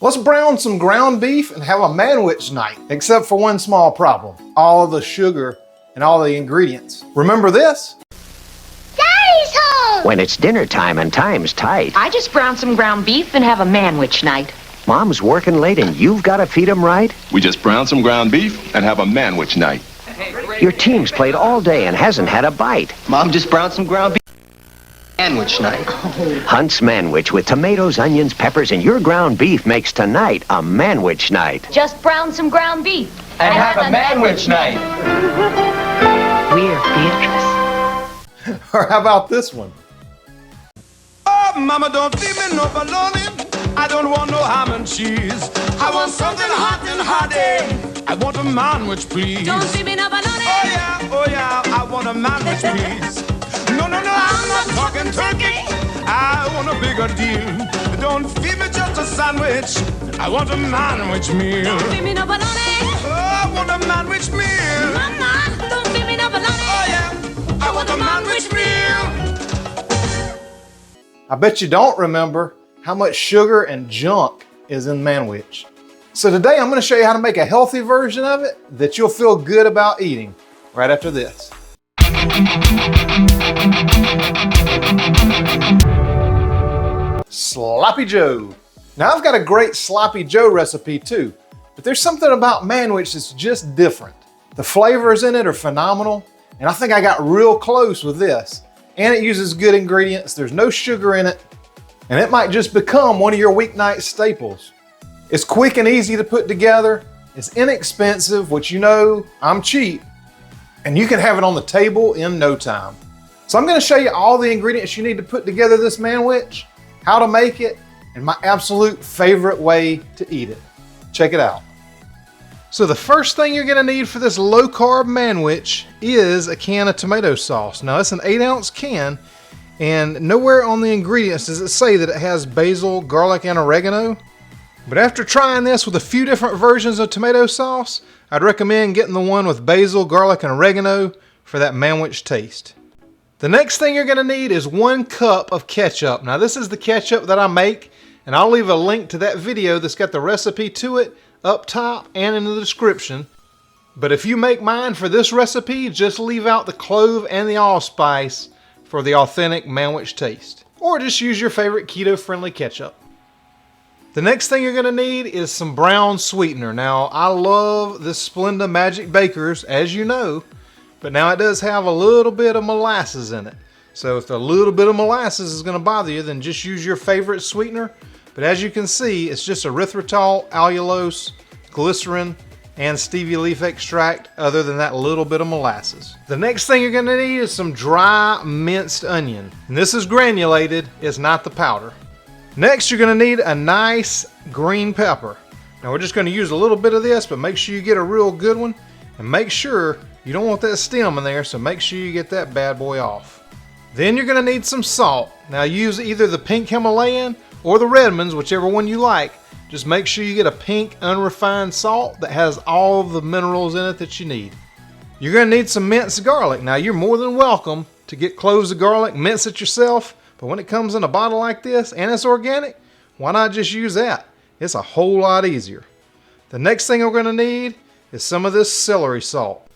Let's brown some ground beef and have a manwich night, except for one small problem: all of the sugar and all the ingredients. Remember this? Daddy's home! When it's dinner time and time's tight, I just brown some ground beef and have a manwich night. Mom's working late and you've got to feed 'em right. We just brown some ground beef and have a manwich night. Your team's played all day and hasn't had a bite. Mom just browned some ground beef. Manwich night. Hunt's Manwich with tomatoes, onions, peppers, and your ground beef makes tonight a manwich night. Just brown some ground beef. And have a manwich night. We're Beatrice. Or how about this one? Oh, mama, don't feed me no bologna. I don't want no ham and cheese. I want something hot and hearty. I want a manwich, please. Don't feed me no bologna. Oh yeah, I want a manwich, please. No, I'm not talking turkey. I want a bigger deal. Don't feed me just a sandwich. I want a manwich meal. Don't feed me no bologna. Oh, I want a manwich meal. Mama, don't feed me no bologna. Oh yeah, I want a manwich meal. I bet you don't remember how much sugar and junk is in manwich. So today I'm going to show you how to make a healthy version of it that you'll feel good about eating right after this. Sloppy Joe. Now I've got a great Sloppy Joe recipe too, but there's something about manwich that's just different. The flavors in it are phenomenal, and I think I got real close with this. And it uses good ingredients, there's no sugar in it, and it might just become one of your weeknight staples. It's quick and easy to put together, it's inexpensive, which you know, I'm cheap, and you can have it on the table in no time. So I'm gonna show you all the ingredients you need to put together this manwich, how to make it, and my absolute favorite way to eat it. Check it out. So the first thing you're gonna need for this low-carb manwich is a can of tomato sauce. Now it's an 8-ounce can, and nowhere on the ingredients does it say that it has basil, garlic, and oregano. But after trying this with a few different versions of tomato sauce, I'd recommend getting the one with basil, garlic, and oregano for that manwich taste. The next thing you're gonna need is 1 cup of ketchup. Now this is the ketchup that I make, and I'll leave a link to that video that's got the recipe to it up top and in the description. But if you make mine for this recipe, just leave out the clove and the allspice for the authentic manwich taste. Or just use your favorite keto-friendly ketchup. The next thing you're gonna need is some brown sweetener. Now, I love this Splenda Magic Bakers, as you know, but now it does have a little bit of molasses in it. So if a little bit of molasses is gonna bother you, then just use your favorite sweetener. But as you can see, it's just erythritol, allulose, glycerin, and stevia leaf extract, other than that little bit of molasses. The next thing you're gonna need is some dry minced onion. And this is granulated, it's not the powder. Next, you're gonna need a nice green pepper. Now we're just gonna use a little bit of this, but make sure you get a real good one, and make sure you don't want that stem in there, so make sure you get that bad boy off. Then you're gonna need some salt. Now use either the pink Himalayan or the Redmonds, whichever one you like. Just make sure you get a pink unrefined salt that has all the minerals in it that you need. You're gonna need some minced garlic. Now you're more than welcome to get cloves of garlic, mince it yourself, but when it comes in a bottle like this and it's organic, why not just use that? It's a whole lot easier. The next thing we're gonna need is some of this celery salt.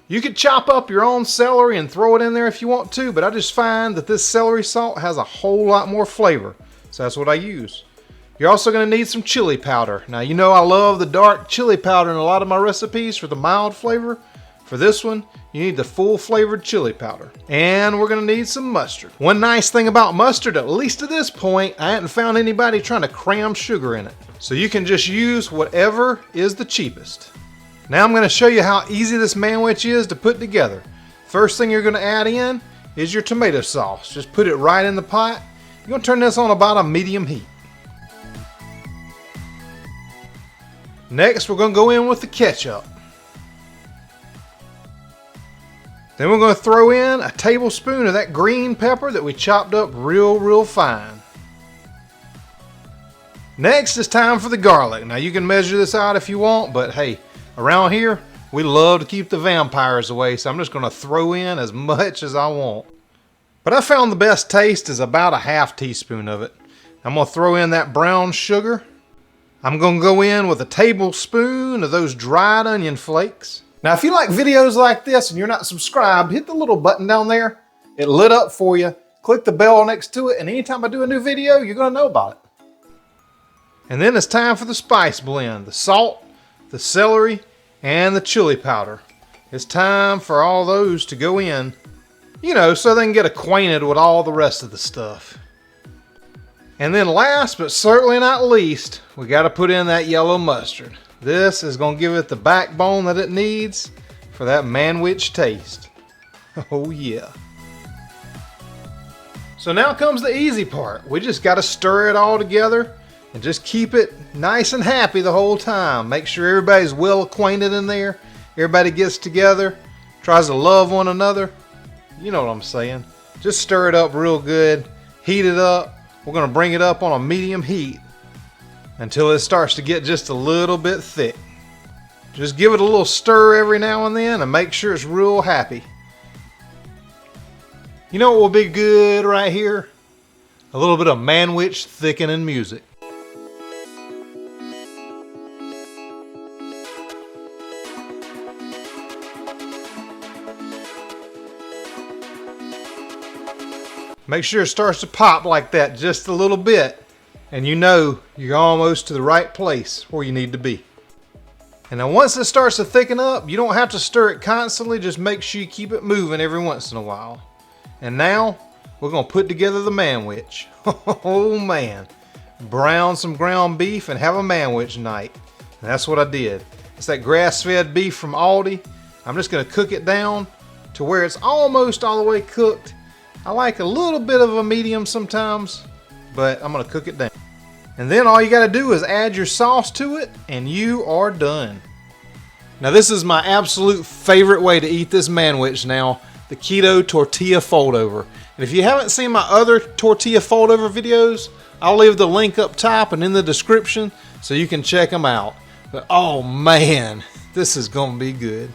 You could chop up your own celery and throw it in there if you want to, but I just find that this celery salt has a whole lot more flavor. So that's what I use. You're also gonna need some chili powder. Now you know I love the dark chili powder in a lot of my recipes for the mild flavor. For this one, you need the full flavored chili powder. And we're gonna need some mustard. One nice thing about mustard, at least to this point, I hadn't found anybody trying to cram sugar in it. So you can just use whatever is the cheapest. Now I'm gonna show you how easy this manwich is to put together. First thing you're gonna add in is your tomato sauce. Just put it right in the pot. You're gonna turn this on about a medium heat. Next, we're gonna go in with the ketchup. Then we're gonna throw in a tablespoon of that green pepper that we chopped up real fine. Next, it's time for the garlic. Now you can measure this out if you want, but hey, around here, we love to keep the vampires away, so I'm just gonna throw in as much as I want. But I found the best taste is about a half teaspoon of it. I'm gonna throw in that brown sugar. I'm gonna go in with a tablespoon of those dried onion flakes. Now, if you like videos like this and you're not subscribed, hit the little button down there. It lit up for you. Click the bell next to it, and anytime I do a new video, you're gonna know about it. And then it's time for the spice blend. The salt, the celery, and the chili powder. It's time for all those to go in, you know, so they can get acquainted with all the rest of the stuff. And then last but certainly not least, we got to put in that yellow mustard. This is going to give it the backbone that it needs for that Manwich taste. Oh yeah. So now comes the easy part. We just got to stir it all together and just keep it nice and happy the whole time. Make sure everybody's well acquainted in there. Everybody gets together, tries to love one another. You know what I'm saying. Just stir it up real good, heat it up. We're gonna bring it up on a medium heat until it starts to get just a little bit thick. Just give it a little stir every now and then and make sure it's real happy. You know what will be good right here? A little bit of Manwich thickening music. Make sure it starts to pop like that just a little bit, and you know you're almost to the right place where you need to be. And now once it starts to thicken up, you don't have to stir it constantly, just make sure you keep it moving every once in a while. And now we're gonna put together the Manwich. Oh man, brown some ground beef and have a Manwich night. And that's what I did. It's that grass-fed beef from Aldi. I'm just gonna cook it down to where it's almost all the way cooked. I like a little bit of a medium sometimes, but I'm gonna cook it down. And then all you gotta do is add your sauce to it and you are done. Now this is my absolute favorite way to eat this Manwich now, the keto tortilla fold over. And if you haven't seen my other tortilla fold over videos, I'll leave the link up top and in the description so you can check them out. But oh man, this is gonna be good.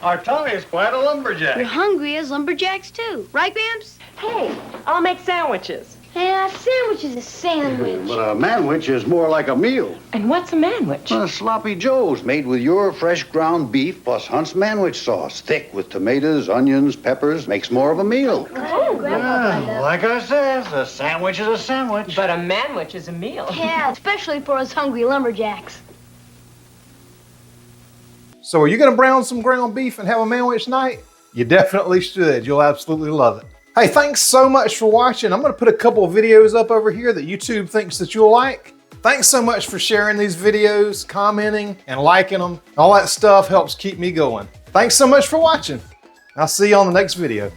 Our tongue is quite a lumberjack. We're hungry as lumberjacks too. Right, Gramps? Hey, I'll make sandwiches. Yeah, a sandwich is a sandwich. But a manwich is more like a meal. And what's a manwich? Sloppy joes made with your fresh ground beef plus Hunt's manwich sauce. Thick with tomatoes, onions, peppers. Makes more of a meal. Oh, Grandpa. Like I said, a sandwich is a sandwich. But a manwich is a meal. Yeah, especially for us hungry lumberjacks. So are you gonna brown some ground beef and have a Manwich night? You definitely should. You'll absolutely love it. Hey, thanks so much for watching. I'm gonna put a couple of videos up over here that YouTube thinks that you'll like. Thanks so much for sharing these videos, commenting, and liking them. All that stuff helps keep me going. Thanks so much for watching. I'll see you on the next video.